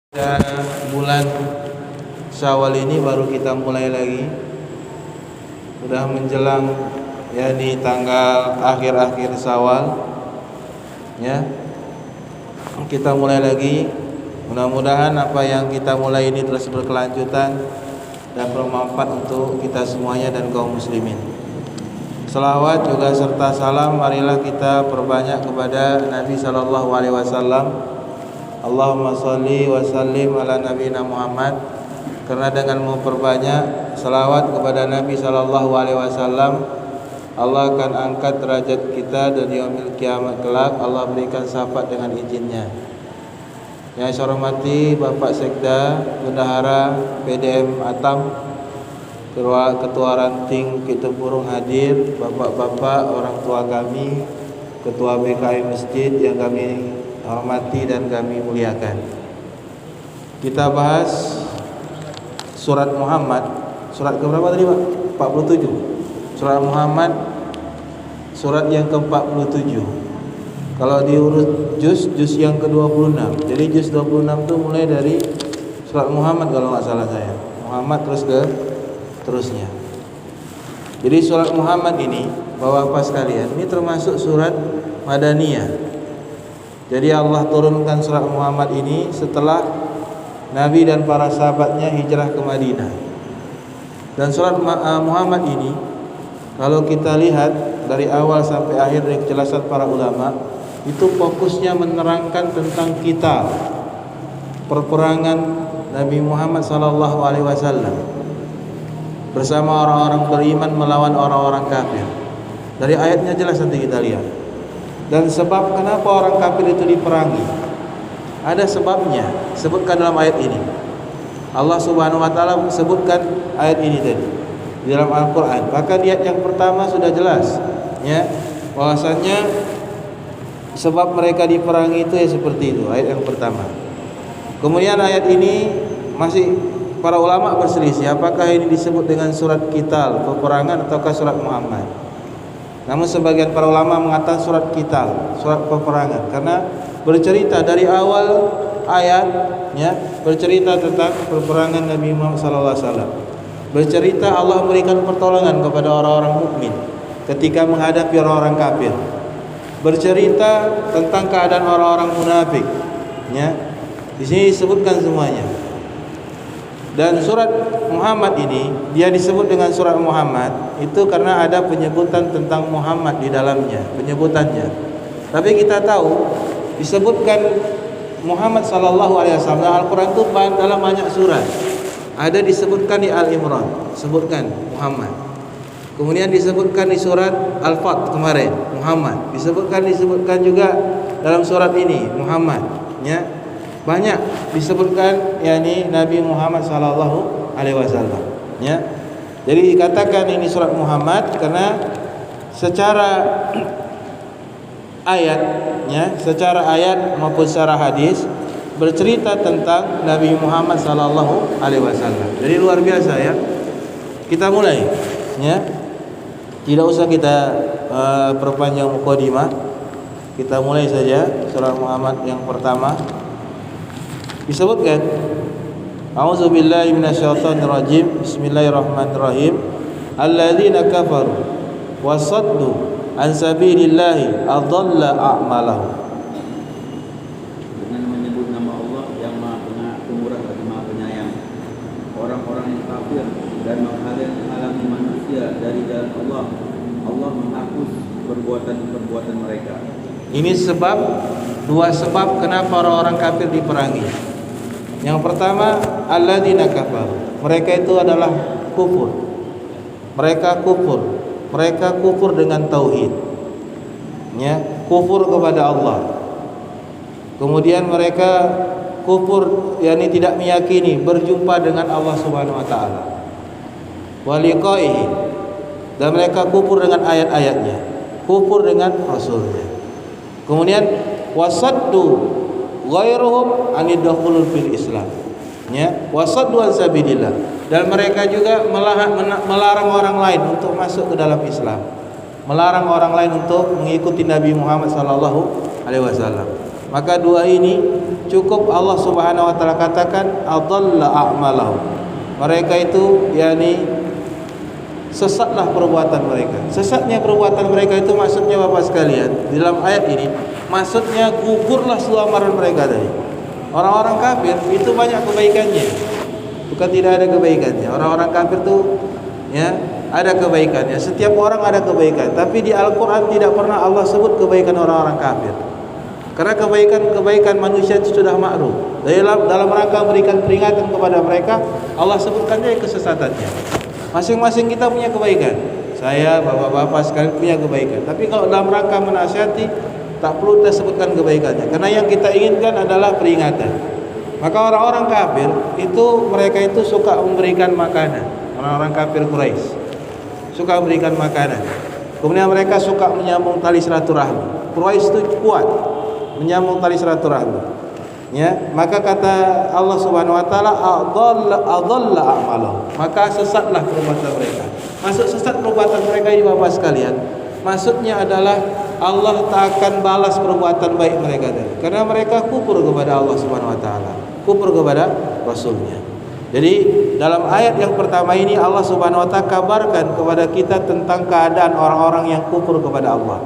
Dan bulan Syawal ini baru kita mulai lagi. Sudah menjelang di tanggal akhir-akhir Syawal. Ya. Kita mulai lagi. Mudah-mudahan apa yang kita mulai ini terus berkelanjutan dan bermanfaat untuk kita semuanya dan kaum muslimin. Selawat juga serta salam marilah kita perbanyak kepada Nabi sallallahu alaihi wasallam. Allahumma sholli wa sallim ala nabiyina Muhammad. Karena dengan memperbanyak selawat kepada Nabi sallallahu alaihi wasallam, Allah akan angkat derajat kita dan yaumil kiamat kelak. Allah berikan syafaat dengan izinnya. Yang saya hormati Bapak Sekda Bendahara PDM Atam, Ketua Ranting Kitempurung hadir, bapak-bapak orang tua kami, Ketua BKI Masjid yang kami hormati dan kami muliakan. Kita bahas surat Muhammad. Surat keberapa tadi Pak? 47. Surat Muhammad, surat yang ke-47. Kalau diurut juz yang ke-26. Jadi juz 26 itu mulai dari surat Muhammad kalau nggak salah saya. Muhammad terus ke terusnya. Jadi surat Muhammad ini, Bapak-bapak sekalian, ini termasuk surat Madaniyah. Jadi Allah turunkan surat Muhammad ini setelah Nabi dan para sahabatnya hijrah ke Madinah. Dan surat Muhammad ini kalau kita lihat dari awal sampai akhir dari kejelasan para ulama, itu fokusnya menerangkan tentang kita, perperangan Nabi Muhammad sallallahu alaihi wasallam bersama orang-orang beriman melawan orang-orang kafir. Dari ayatnya jelas nanti kita lihat. Dan sebab kenapa orang kafir itu diperangi, ada sebabnya, sebutkan dalam ayat ini. Allah Subhanahu wa taala sebutkan ayat ini tadi di dalam Al-Qur'an. Bahkan di ayat yang pertama sudah jelas ya, bahwasanya sebab mereka diperangi itu ya seperti itu, ayat yang pertama. Kemudian ayat ini masih para ulama berselisih apakah ini disebut dengan surat Qital, peperangan, ataukah surat Muhammad. Namun sebagian para ulama mengatakan surat Qital, surat peperangan, karena bercerita dari awal ayatnya bercerita tentang peperangan Nabi Muhammad SAW. Bercerita Allah memberikan pertolongan kepada orang-orang mukmin ketika menghadapi orang-orang kafir. Bercerita tentang keadaan orang-orang munafik. Ya, di sini disebutkan semuanya. Dan surat Muhammad ini dia disebut dengan surat Muhammad itu karena ada penyebutan tentang Muhammad di dalamnya, penyebutannya. Tapi kita tahu disebutkan Muhammad sallallahu alaihi wasallam Al-Qur'an itu dalam banyak surat. Ada disebutkan di Al-Imran, sebutkan Muhammad. Kemudian disebutkan di surat Al-Fat kemarin Muhammad. Disebutkan juga dalam surat ini Muhammad, ya. Banyak disebutkan yakni Nabi Muhammad sallallahu alaihi wasallam, ya. Jadi dikatakan ini surat Muhammad karena secara ayat, ya, secara ayat maupun secara hadis bercerita tentang Nabi Muhammad sallallahu alaihi wasallam. Jadi luar biasa ya. Kita mulai, ya. Tidak usah kita perpanjang mukadimah. Kita mulai saja surat Muhammad yang pertama. Disebutkan A'udzubillahi minasyaitonirrajim. Bismillahirrahmanirrahim. Alladzina kafaru wasaddu an sabilillahi adalla a'malahum. Dengan menyebut nama Allah yang Maha Pemurah lagi Maha Penyayang, orang-orang yang kafir dan menghalangi manusia dari jalan Allah, Allah menghapus perbuatan-perbuatan mereka. Ini dua sebab kenapa orang-orang kafir diperangi. Yang pertama, alladzina kafaru. Mereka itu adalah kufur. Mereka kufur dengan tauhid. Ya, kufur kepada Allah. Kemudian mereka kufur yakni tidak meyakini berjumpa dengan Allah Subhanahu wa taala. Wa liqaihi. Dan mereka kufur dengan ayat-ayatnya, kufur dengan rasulnya. Kemudian wasaddu ghairuhum anidkhulul fil Islam, ya, wasaddu an sabilillah. Dan mereka juga melarang orang lain untuk masuk ke dalam Islam, melarang orang lain untuk mengikuti Nabi Muhammad sallallahu alaihi wasallam. Maka dua ini cukup Allah Subhanahu wa taala katakan adalla a'malahum. Mereka itu yakni sesatlah perbuatan mereka. Sesatnya perbuatan mereka itu maksudnya Bapak sekalian, di dalam ayat ini maksudnya gugurlah seluruh amalan mereka tadi. Orang-orang kafir itu banyak kebaikannya, bukan tidak ada kebaikannya. Orang-orang kafir itu ya ada kebaikannya. Setiap orang ada kebaikan, tapi di Al-Quran tidak pernah Allah sebut kebaikan orang-orang kafir. Karena kebaikan manusia itu sudah maklum. Dalam rangka memberikan peringatan kepada mereka, Allah sebutkan saja kesesatannya. Masing-masing kita punya kebaikan. Saya, bapak-bapak sekalian punya kebaikan. Tapi kalau dalam rangka menasihati, tak perlu kita sebutkan kebaikannya. Karena yang kita inginkan adalah peringatan. Maka orang-orang kafir itu mereka itu suka memberikan makanan. Orang-orang kafir Quraisy suka memberikan makanan. Kemudian mereka suka menyambung tali silaturahmi. Quraisy itu kuat menyambung tali silaturahmi. Ya, maka kata Allah Subhanahu wa taala adalla a'malahum. Maka sesatlah perbuatan mereka. Maksud sesat perbuatan mereka ini Bapak sekalian, maksudnya adalah Allah tak akan balas perbuatan baik mereka tadi. Karena mereka kufur kepada Allah Subhanahu wa taala, kufur kepada Rasulnya. Jadi dalam ayat yang pertama ini Allah Subhanahu wa taala kabarkan kepada kita tentang keadaan orang-orang yang kufur kepada Allah,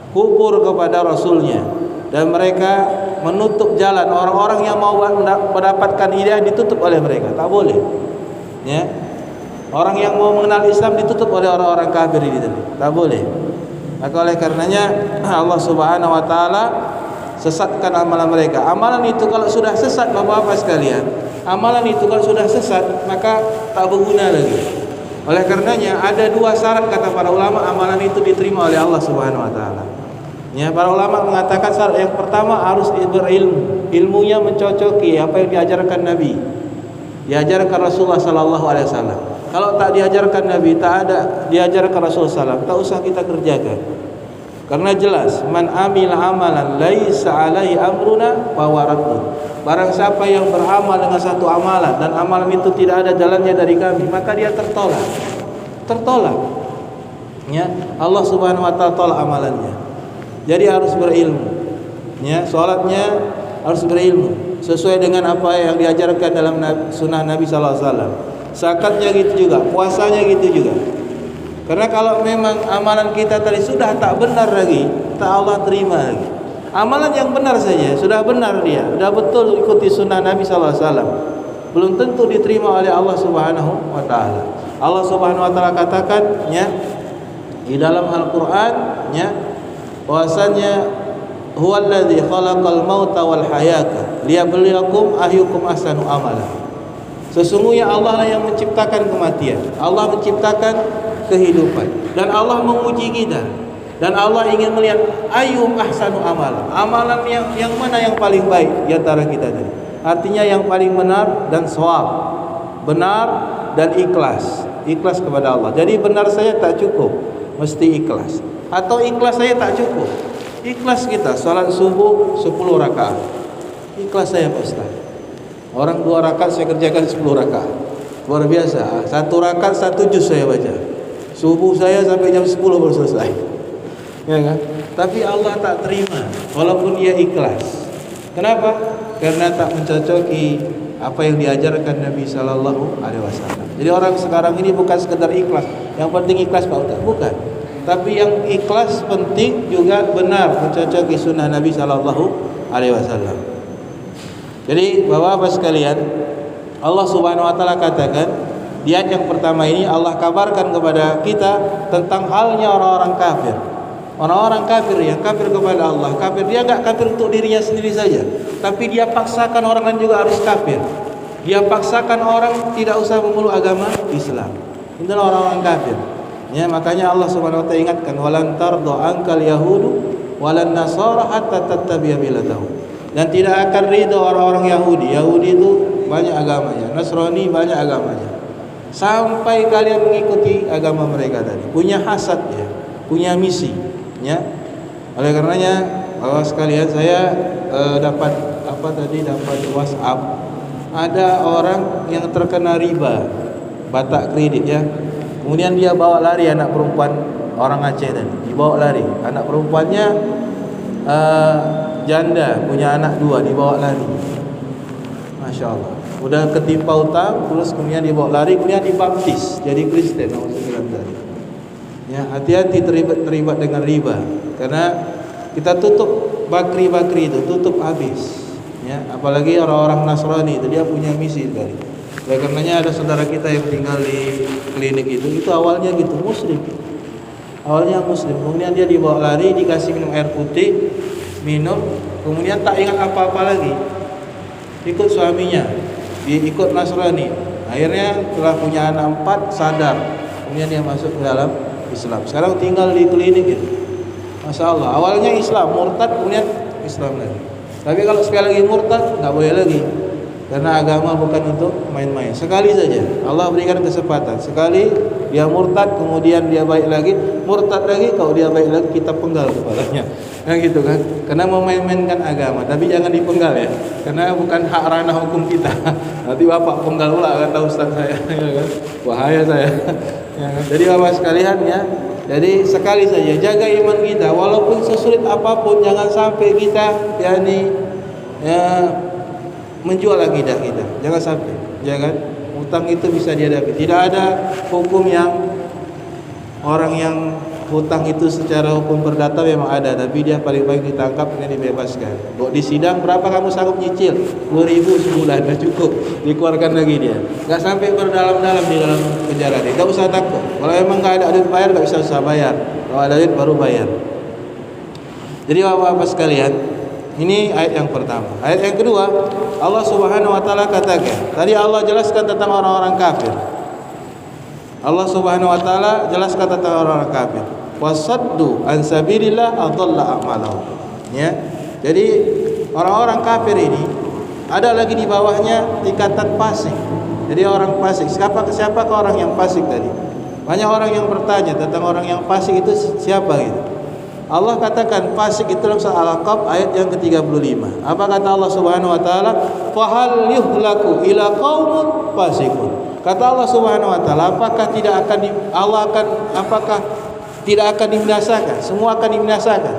kufur kepada Rasulnya, dan mereka menutup jalan. Orang-orang yang mau mendapatkan hidayah ditutup oleh mereka, tak boleh. Ya, orang yang mau mengenal Islam ditutup oleh orang-orang kafir ini tadi, tak boleh. Maka oleh karenanya Allah Subhanahu wa taala sesatkan amalan mereka. Amalan itu kalau sudah sesat Bapak-bapak sekalian, amalan itu kalau sudah sesat maka tak berguna lagi. Oleh karenanya ada dua syarat kata para ulama amalan itu diterima oleh Allah Subhanahu wa taala. Ya, para ulama mengatakan syarat yang pertama harus berilmu. Ilmunya mencocoki apa yang diajarkan Nabi, diajarkan Rasulullah sallallahu alaihi wasallam. Kalau tak diajarkan Nabi, tak ada diajarkan Rasulullah sallallahu alaihi wasallam, tak usah kita kerjakan. Karena jelas man amila amalan laisa alaihi amruna fawaratun. Barang siapa yang beramal dengan satu amalan dan amalan itu tidak ada jalannya dari kami, maka dia tertolak. Tertolak. Ya, Allah Subhanahu wa taala tolak amalannya. Jadi harus berilmu. Ya, salatnya harus berilmu sesuai dengan apa yang diajarkan dalam sunnah Nabi sallallahu alaihi wasallam. Zakatnya gitu juga, puasanya gitu juga. Karena kalau memang amalan kita tadi sudah tak benar lagi, tak Allah terima lagi. Amalan yang benar saja, sudah benar dia, sudah betul ikuti sunnah Nabi sallallahu alaihi wasallam, belum tentu diterima oleh Allah Subhanahu wa taala. Allah Subhanahu wa taala katakan ya di dalam Al-Qur'an ya, bahwasanya huwallazi khalaqal mauta wal hayata liyabluwakum ayyukum ahsanu amala. Sesungguhnya Allah lah yang menciptakan kematian, Allah menciptakan kehidupan, dan Allah menguji kita, dan Allah ingin melihat ayyum ahsanu amala, amalan yang mana yang paling baik di antara kita tadi. Artinya yang paling benar dan shawab, benar dan ikhlas, ikhlas kepada Allah. Jadi benar saya tak cukup, mesti ikhlas. Atau ikhlas saya tak cukup, ikhlas kita salat subuh 10 rakaat, ikhlas saya Pak Ustaz. Orang 2 rakaat saya kerjakan 10 rakaat, luar biasa. 1 rakaat 1 juz saya baca. Subuh saya sampai jam 10 baru selesai, ya kan? Tapi Allah tak terima walaupun dia ikhlas. Kenapa? Karena tak mencocoki apa yang diajarkan Nabi sallallahu alaihi wasallam. Jadi orang sekarang ini bukan sekedar ikhlas, yang penting ikhlas Pak Ustaz, bukan. Tapi yang ikhlas penting juga benar mencocoki sunnah Nabi sallallahu alaihi wasallam. Jadi Bapak-bapak sekalian, Allah Subhanahu wa taala katakan di ayat yang pertama ini Allah kabarkan kepada kita tentang halnya orang-orang kafir. Orang-orang kafir yang kafir kepada Allah, kafir dia enggak kafir untuk dirinya sendiri saja, tapi dia paksakan orang lain juga harus kafir. Dia paksakan orang tidak usah memeluk agama Islam. Itulah orang-orang kafir. Ya, makanya Allah Subhanahu wa taala ingatkan walan tarda ankal yahudu walan nasara hatta tattabi'a millatahum. Dan tidak akan ridha orang-orang Yahudi. Yahudi itu banyak agamanya, Nasrani banyak agamanya, sampai kalian mengikuti agama mereka tadi. Punya hasad ya, punya misi ya. Oleh karenanya Bapak sekalian, saya dapat WhatsApp, ada orang yang terkena riba, batak kredit ya. Kemudian dia bawa lari anak perempuan orang Aceh tadi, dibawa lari. Anak perempuannya janda punya anak 2 dibawa lari. Masya Allah. Udah ketimpa utang, terus kemudian dibawa lari, kemudian dibaptis jadi Kristen. Ya, hati-hati terlibat dengan riba, karena kita tutup bakri-bakri itu, tutup habis. Ya, apalagi orang-orang Nasrani itu dia punya misi sekali. Oleh karenanya ada saudara kita yang tinggal di klinik itu awalnya gitu muslim. Awalnya muslim, kemudian dia dibawa lari, dikasih minum air putih, minum, kemudian tak ingat apa-apa lagi. Ikut suaminya, ikut Nasrani. Akhirnya setelah punya anak 4 sadar, kemudian dia masuk ke dalam Islam. Sekarang tinggal di klinik itu. Masya Allah. Awalnya Islam, murtad, kemudian Islam lagi. Tapi kalau sekali lagi murtad, nggak boleh lagi, karena agama bukan untuk main-main. Sekali saja Allah berikan kesempatan. Sekali dia murtad, kemudian dia baik lagi, murtad lagi, kalau dia baik lagi kita penggal kepalanya. Nah gitu kan. Karena memain-mainkan agama, tapi jangan dipenggal ya, karena bukan hak ranah hukum kita. Nanti bapak penggal pula kata ustaz saya, ya kan? Bahaya saya. Ya kan? Jadi bapak sekalian ya, jadi sekali saja jaga iman kita, walaupun sesulit apapun, jangan sampai kita menjual akidah kita. Jangan sampai. Jangan. Hutang itu bisa dihadapi. Tidak ada hukum yang orang yang hutang itu secara hukum perdata memang ada, tapi dia paling baik ditangkap dan dibebaskan. Kok di sidang berapa kamu sanggup nyicil? 2.000 sebulan, dah cukup. Dikeluarkan lagi dia. Enggak sampai berdalam-dalam di dalam penjara dia. Enggak usah takut. Kalau memang enggak ada duit bayar, enggak usah bayar. Kalau ada duit baru bayar. Jadi Bapak-bapak sekalian, ini ayat yang pertama. Ayat yang kedua, Allah Subhanahu wa taala katakan, tadi Allah jelaskan tentang orang-orang kafir. Allah Subhanahu wa taala jelaskan tentang orang-orang kafir. Wasaddu an sabilillah adalla a'malahum. Ya. Jadi orang-orang kafir ini ada lagi di bawahnya tingkatan fasik. Jadi orang fasik, siapa orang yang fasik tadi? Banyak orang yang bertanya tentang orang yang fasik itu siapa gitu. Allah katakan fasik itu dalam surah Al-Aqab ayat yang ke-35. Apa kata Allah Subhanahu wa taala? Fahal yuhlaku ila qaumun fasikun. Kata Allah Subhanahu wa taala, apakah tidak akan dibinasakan? Semua akan dibinasakan.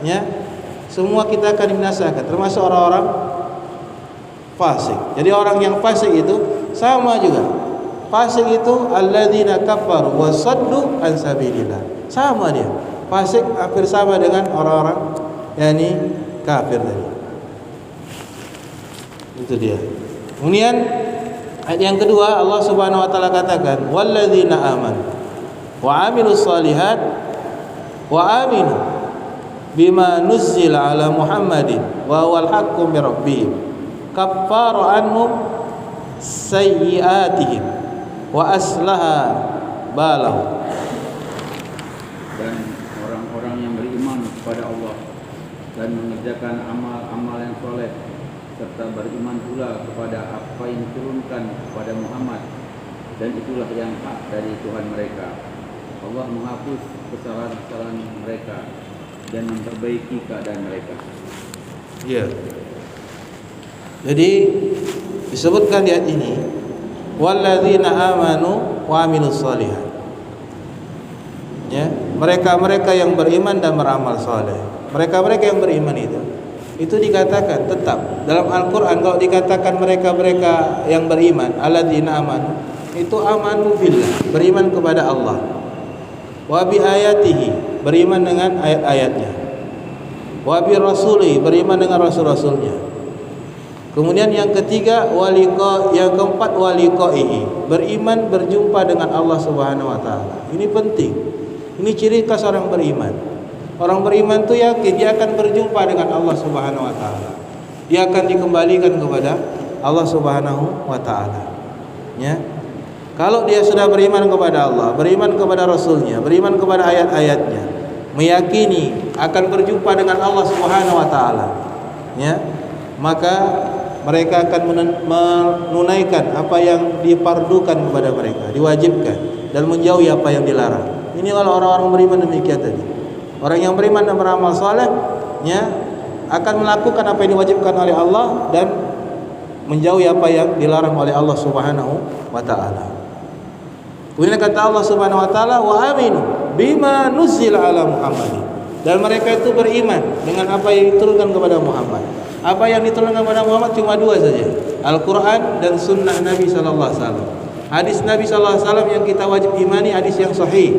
Ya. Semua kita akan dibinasakan, termasuk orang-orang fasik. Jadi orang yang fasik itu sama juga. Fasik itu alladzina kafaru wa saddu an sabilillah. Sama dia. Fasik hampir sama dengan orang-orang kafir tadi. Itu dia. Kemudian ayat yang kedua Allah Subhanahu wa taala katakan walladzina amanu wa amilus shalihat wa aminu bima nuzzila ala Muhammadin wa huwal haqqu mir rabbihim kaffara anhum sayyi'atihim wa aslaha balahum. Dan orang-orang yang beriman kepada Allah dan mengerjakan amal-amal yang soleh serta beriman pula kepada apa yang diturunkan kepada Muhammad, dan itulah yang hak dari Tuhan mereka. Allah menghapus kesalahan-kesalahan mereka dan memperbaiki keadaan mereka. Ya. Jadi disebutkan di ayat ini walladzina amanu wa amilus shalihat. Ya, mereka-mereka yang beriman dan beramal saleh. Mereka-mereka yang beriman itu dikatakan tetap dalam Al-Qur'an. Kalau dikatakan mereka-mereka yang beriman, alladzina amanu, itu amanu billah, beriman kepada Allah. Wa bi ayatihi, beriman dengan ayat-ayatnya. Wa bi rasuli, beriman dengan rasul-rasulnya. Kemudian yang ketiga yang keempat waliqaihi, beriman berjumpa dengan Allah Subhanahu wa taala. Ini penting. Ini ciri khas orang beriman. Orang beriman itu yakin dia akan berjumpa dengan Allah Subhanahu wa taala. Dia akan dikembalikan kepada Allah Subhanahu wa taala. Ya. Kalau dia sudah beriman kepada Allah, beriman kepada Rasulnya, beriman kepada ayat-ayatnya, meyakini akan berjumpa dengan Allah Subhanahu wa taala, ya, maka mereka akan menunaikan apa yang dipardukan kepada mereka, diwajibkan, dan menjauhi apa yang dilarang. Ini kalau orang-orang beriman demikian tadi. Orang yang beriman dan beramal saleh, ya, akan melakukan apa yang diwajibkan oleh Allah dan menjauhi apa yang dilarang oleh Allah Subhanahu wa taala. Kemudian kata Allah Subhanahu wa taala wa aminu bima nuzila ala Muhammadin. dan mereka itu beriman dengan apa yang diturunkan kepada Muhammad. Apa yang diturunkan kepada Muhammad cuma dua saja, Al-Quran dan Sunnah Nabi Sallallahu Alaihi Wasallam. Hadis Nabi Sallallahu Alaihi Wasallam yang kita wajib imani hadis yang sahih,